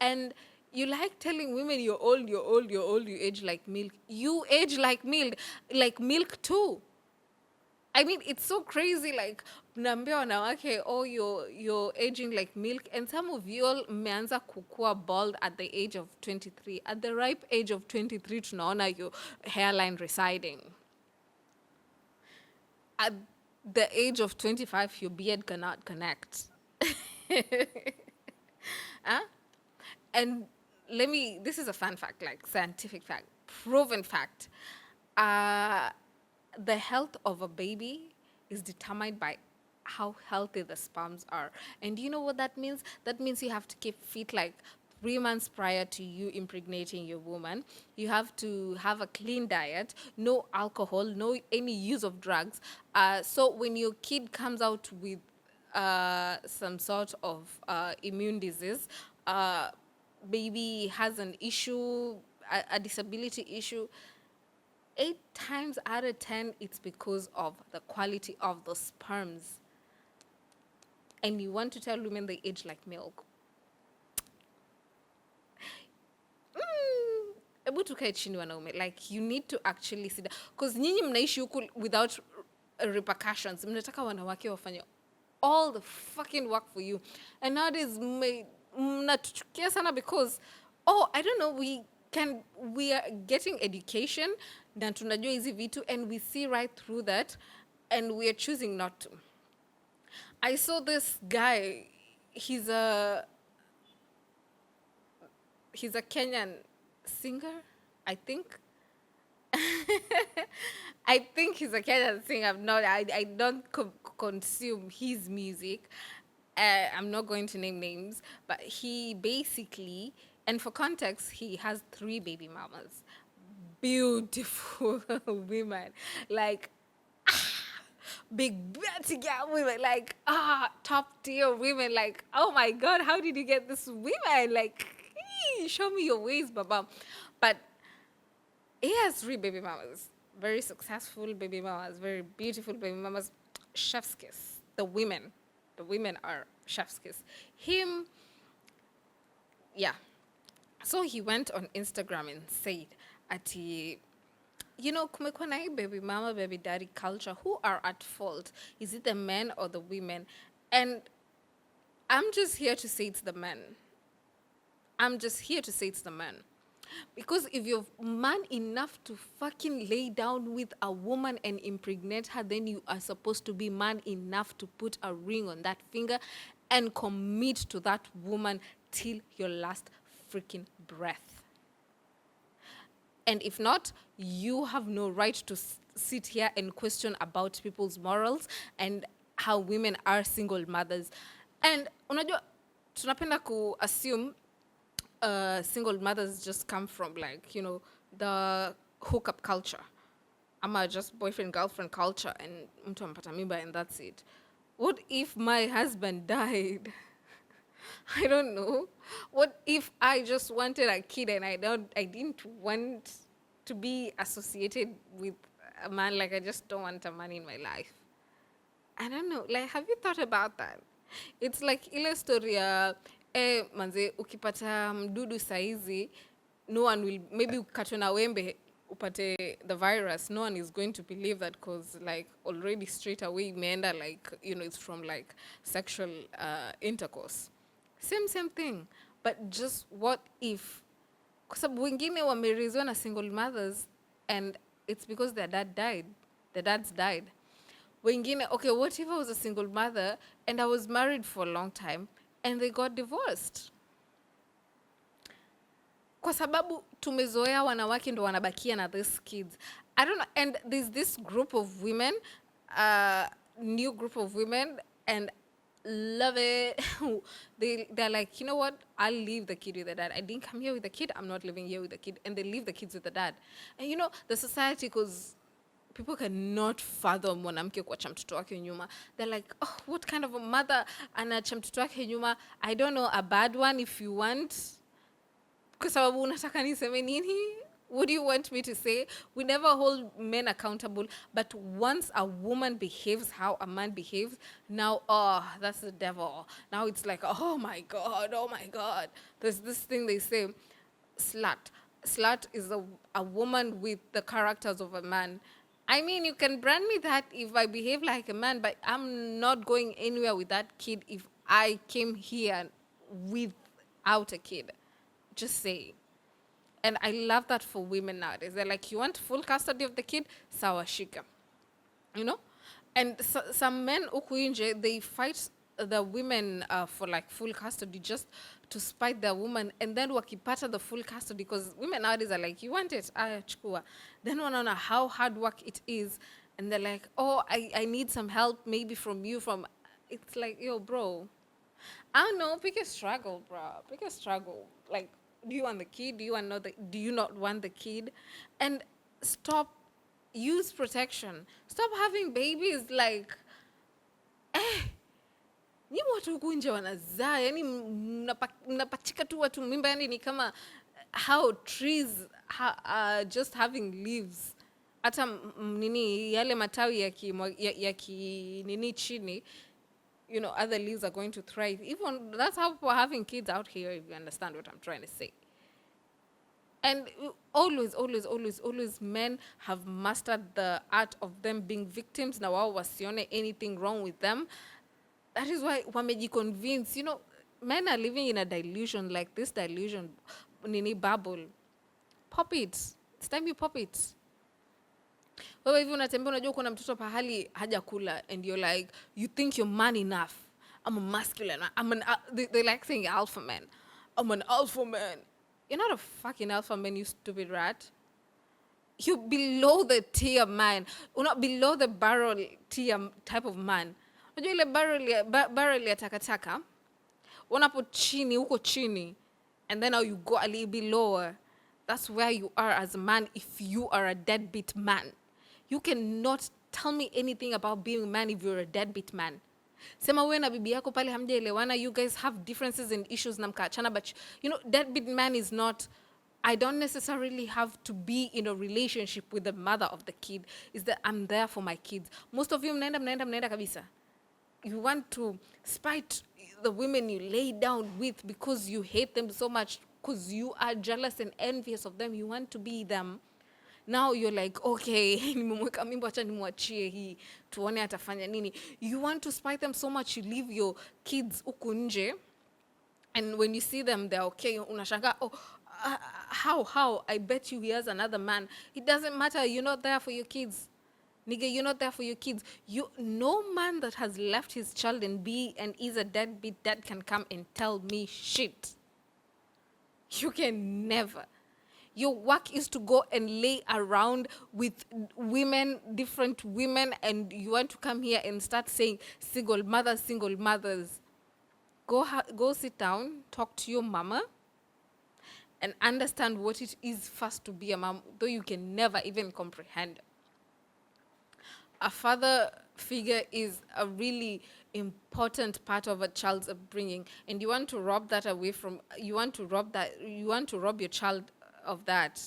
And you like telling women you're old, you're old, you're old, you age like milk. You age like milk too. I mean, it's so crazy. Like, mnaambia wanawake, oh, you're aging like milk, and some of you all mmeanza kukua bald at the age of 23. At the ripe age of 23, tunaona your hairline receding. At the age of 25, your beard cannot connect. Huh? And this is a fun fact, like scientific fact, proven fact. Uh, the health of a baby is determined by how healthy the sperms are. And do you know what that means? That means you have to keep fit like 3 months prior to you impregnating your woman. You have to have a clean diet, no alcohol, no any use of drugs. So when your kid comes out with some sort of immune disease, baby has an issue, a disability issue, 8 times out of 10, it's because of the quality of the sperms. And you want to tell women they age like milk. Hebu tukae chini wanaume. Like, you need to actually sit down. Because nyinyi mnaishi huku without repercussions. Mnataka wanawake wafanye all the fucking work for you. And nowadays, mnatuchukia sana because, oh, I don't know, we are getting education na tunajua hizi vitu, and we see right through that, and we are choosing not to. I saw this guy, he's a Kenyan singer, I think. I think he's a Kenyan singer. I don't consume his music. I'm not going to name names, but he basically, and for context, he has 3 baby mamas. Beautiful women. Like, big Betty girl women, like, top tier women. Like, oh my God, how did you get this women? Like, show me your ways, baba. But he has 3 baby mamas, very successful baby mamas, very beautiful baby mamas. Chef's kiss. The women are chef's kiss. Him, yeah. So he went on Instagram and said, ati, kumekuwa na hii baby mama, baby daddy culture. Who are at fault? Is it the men or the women? And I'm just here to say it's the men. Because if you're man enough to fucking lay down with a woman and impregnate her, then you are supposed to be man enough to put a ring on that finger and commit to that woman till your last freaking breath. And if not, you have no right to sit here and question about people's morals and how women are single mothers. And unajua, tunapenda assume single mothers just come from, like, the hookup culture. Ama just boyfriend girlfriend culture, and mtu ampata mimba and that's it. What if my husband died? I don't know. What if I just wanted a kid and I didn't want to be associated with a man? Like, I just don't want a man in my life. I don't know. Like, have you thought about that? It's like ile story ya manze, ukipata mdudu saizi, no one will, maybe ukatwe na wembe upate the virus, no one is going to believe that, because like already straight away imeenda, like, it's from like sexual intercourse. Same thing. But just what if, kwa sababu wengine wamerizwa na single mothers and it's because their dads died. Wengine, okay, what if I was a single mother and I was married for a long time and they got divorced? Kwa sababu tumezoea wanawake ndo wanabakia na these kids. I don't know. And there's this group of women, new group of women, and love it. They're like, you know what? I'll leave the kid with the dad. I didn't come here with the kid. I'm not living here with the kid. And they leave the kids with the dad. And the society, because people cannot fathom mwanamke kuacha mtoto wake nyuma. They're like, oh, what kind of a mother anaacha mtoto wake nyuma? I don't know, a bad one if you want. Kwa sababu unataka niseme nini? What do you want me to say? We never hold men accountable, but once a woman behaves how a man behaves, now, oh, that's the devil. Now it's like, oh my God, oh my God. There's this thing they say, slut. Slut is a woman with the characters of a man. I mean, you can brand me that if I behave like a man, but I'm not going anywhere with that kid if I came here without a kid. Just say. And I love that for women nowadays. They're like, you want full custody of the kid? Sawa shika. You know? And some men huku nje, they fight the women for like full custody just to spite their woman. And then wakipata the full custody, because women nowadays are like, you want it? Chukua. Then wanaona how hard work it is. And they're like, oh, I need some help maybe from you. It's like, yo, bro. I don't know, pick a struggle, bro. Pick a struggle. Like, do you want the kid? Do you not want the kid? And stop, use protection. Stop having babies like, ni watu huku nje wanazaa, yani mnapachika tu watu mimba, yani ni kama how trees just having leaves. Hata nini yale matawi ya ki nini chini, you know, other leaves are going to thrive. Even that's how we're having kids out here, if you understand what I'm trying to say. And always, men have mastered the art of them being victims. Na wao wasione anything wrong with them. That is why wamejiconvince, you know, men are living in a delusion, like this delusion, nini bubble. Pop it. It's time you pop it. Wewe hivi unatembea unajua kuna mtoto pahali hajakula and you're like, you think you're man enough. I'm a masculine. They like saying alpha man. I'm an alpha man. You're not a fucking alpha man, you stupid rat. You're below the tier man. You're not below the barrel tier type of man. Unajua ile barrel ya takataka. Unapo chini, uko chini. And then now you go a little bit lower. That's where you are as a man if you are a deadbeat man. You cannot tell me anything about being a man if you're a deadbeat man. Sema wewe na bibi yako pale hamjaelewana, you guys have differences and issues na mkaachana, but you know, deadbeat man is not, I don't necessarily have to be in a relationship with the mother of the kid. Is that I'm there for my kids. Most of you mnaenda kabisa. You want to spite the women you lay down with because you hate them so much, because you are jealous and envious of them. You want to be them. Now you're like, okay, nimemweka mimba, acha nimwachie hii, tuone atafanya nini. You want to spite them so much, you leave your kids huku nje, and when you see them, they're okay. Unashanga, oh, how? I bet you he has another man. It doesn't matter. You're not there for your kids. Nigga, you're not there for your kids. No man that has left his child and is a deadbeat dad can come and tell me shit. You can never. Your work is to go and lay around with women, different women, and you want to come here and start saying single mothers. Go sit down, talk to your mama, and understand what it is first to be a mom, though you can never even comprehend. A father figure is a really important part of a child's upbringing, and you want to rob your child of that.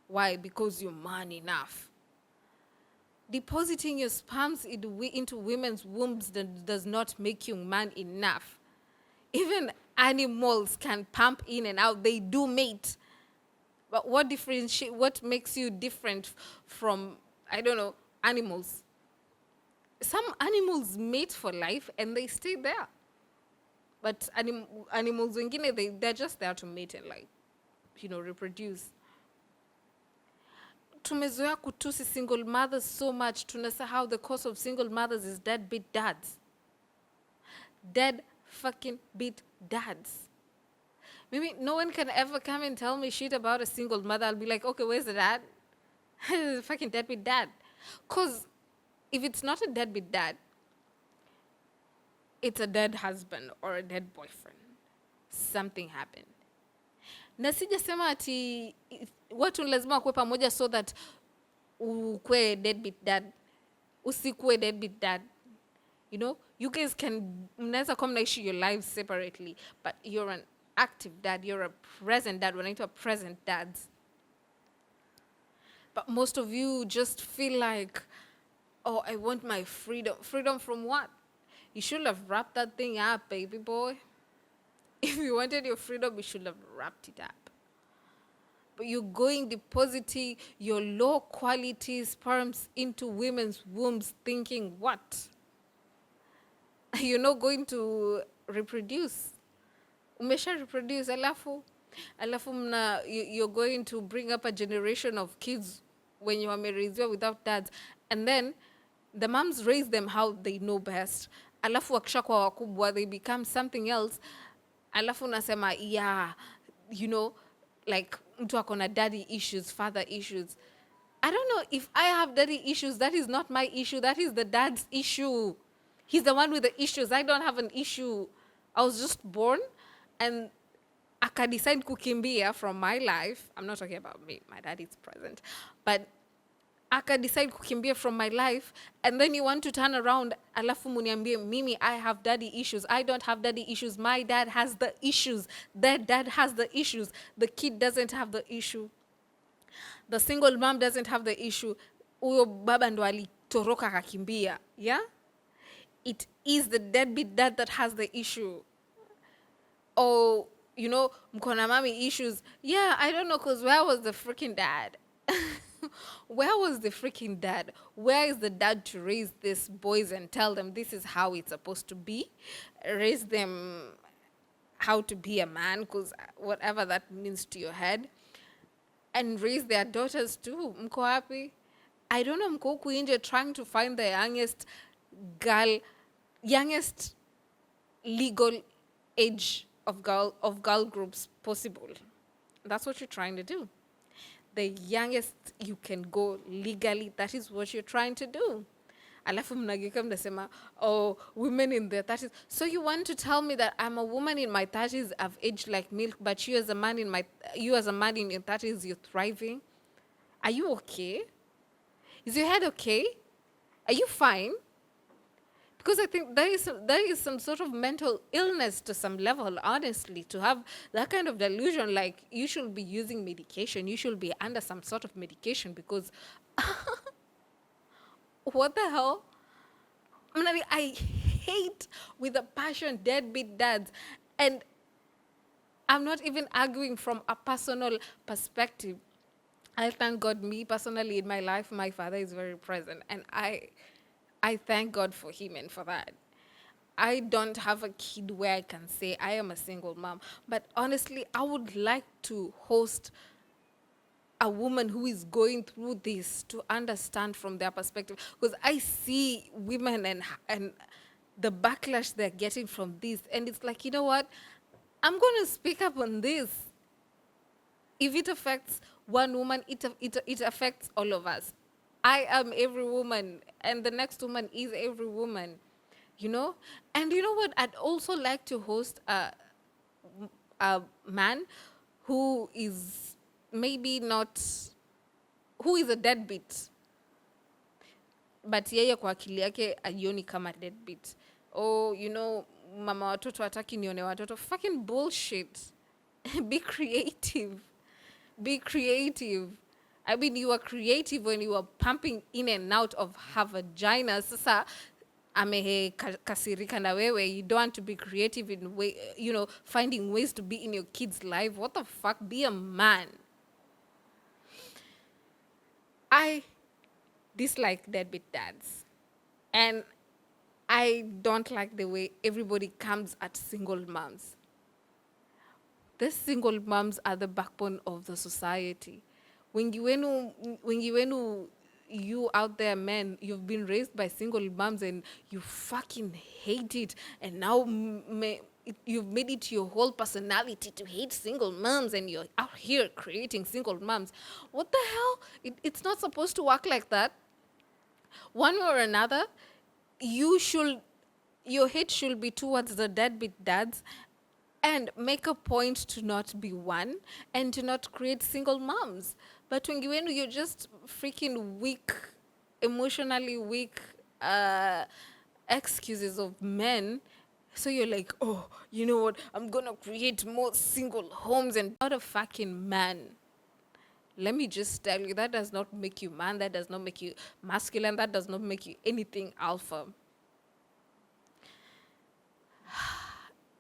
Why? Because you're man enough. Depositing your sperms into women's wombs does not make you man enough. Even animals can pump in and out. They do mate. But what makes you different from, I don't know, animals? Some animals mate for life and they stay there. But animals, they're just there to mate and like, you know, reproduce. Tumezoea kutusi single mothers so much, tunasahau the cause of single mothers is deadbeat dads. Dead fucking beat dads. Maybe no one can ever come and tell me shit about a single mother. I'll be like, okay, where's the dad? Fucking deadbeat dad. Because if it's not a deadbeat dad, it's a dead husband or a dead boyfriend. Something happened. Na sijasema ati watu lazima kuwe pamoja so that ukwe deadbeat dad, usikwe deadbeat dad. You know, you guys mnaweza come naishi your lives separately, but you're an active dad, you're a present dad. Wanaitwa present dads. But most of you just feel like, oh, I want my freedom. Freedom from what? You should have wrapped that thing up, baby boy. If you wanted your freedom, you should have wrapped it up. But you're going depositing your low quality sperms into women's wombs thinking what? You're not going to reproduce. Umesha reproduce, alafu you're going to bring up a generation of kids when you are married without dads. And then the moms raise them how they know best. Alafu wakishakuwa wakubwa, they become something else. Alafu nasema, yeah, you know, like mtu akona daddy issues, father issues. I don't know if I have daddy issues. That is not my issue. That is the dad's issue. He's the one with the issues. I don't have an issue. I was just born and I decide kukimbia from my life. I'm not talking about me. My dad is present. But I can decide kukimbia from my life, and then you want to turn around, alafu muniambie, Mimi, I have daddy issues. I don't have daddy issues. My dad has the issues. Their dad has the issues. The kid doesn't have the issue. The single mom doesn't have the issue. Uyo baba ndo alitoroka akakimbia. Yeah? It is the deadbeat dad that has the issue. Or, you know, mkona mami issues. Yeah, I don't know, because where was the freaking dad? Where was the freaking dad? Where is the dad to raise these boys and tell them this is how it's supposed to be? Raise them how to be a man, because whatever that means to your head. And raise their daughters too. Mko happy? I don't know, mko huku nje trying to find the youngest legal age of girl groups possible. That's what you're trying to do. The youngest you can go legally, that is what you're trying to do. Alafu mnagika mnasema, oh, women in their 30s. So you want to tell me that I'm a woman in my 30s, I've aged like milk, but you as a man in your 30s, you're thriving? Are you okay? Is your head okay? Are you fine? Because I think there is some sort of mental illness to some level, honestly, to have that kind of delusion, like you should be using medication, you should be under some sort of medication, because what the hell? I hate with a passion deadbeat dads. And I'm not even arguing from a personal perspective. I thank God, me personally in my life, my father is very present. And I thank God for him and for that. I don't have a kid where I can say I am a single mom. But honestly, I would like to host a woman who is going through this to understand from their perspective. Because I see women and the backlash they're getting from this. And it's like, you know what? I'm going to speak up on this. If it affects one woman, it affects all of us. I am every woman, and the next woman is every woman, you know? And you know what? I'd also like to host a man who is maybe not, who is a deadbeat, but yeye kwa akili yake ajioni kama deadbeat. Oh, you know, mama watoto hataki nione watoto. Fucking bullshit. Be creative. Be creative. I mean, you are creative when you are pumping in and out of her vagina. Sasa, amehe kasirika na wewe. You don't want to be creative in way, you know, finding ways to be in your kid's life. What the fuck? Be a man. I dislike deadbeat dads. And I don't like the way everybody comes at single moms. The single moms are the backbone of the society. Wengi wenu, you out there, men, you've been raised by single moms and you fucking hate it. And now you've made it your whole personality to hate single moms, and you're out here creating single moms. What the hell? It's not supposed to work like that. One way or another, your hate should be towards the deadbeat dads, and make a point to not be one and to not create single moms. But when you're just freaking weak, emotionally weak excuses of men, so you're like, oh, you know what? I'm going to create more single homes, and not a fucking man. Let me just tell you, that does not make you man, that does not make you masculine, that does not make you anything alpha.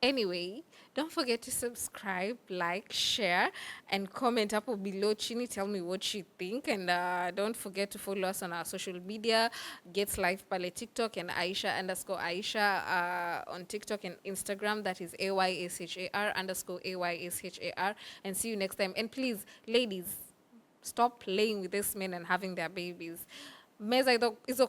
Anyway, don't forget to subscribe, like, share, and comment up or below. Chini, tell me what you think. And don't forget to follow us on our social media, Gets Live Pale TikTok and Aisha underscore Aisha on TikTok and Instagram. That is AYSHAR underscore AYSHAR. And see you next time. And please, ladies, stop playing with these men and having their babies. Meza hizo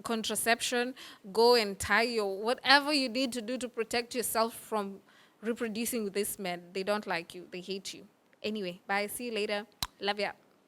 contraception, go and tie your whatever you need to do to protect yourself from reproducing with this men. They don't like you. They hate you. Anyway, bye. See you later. Love ya.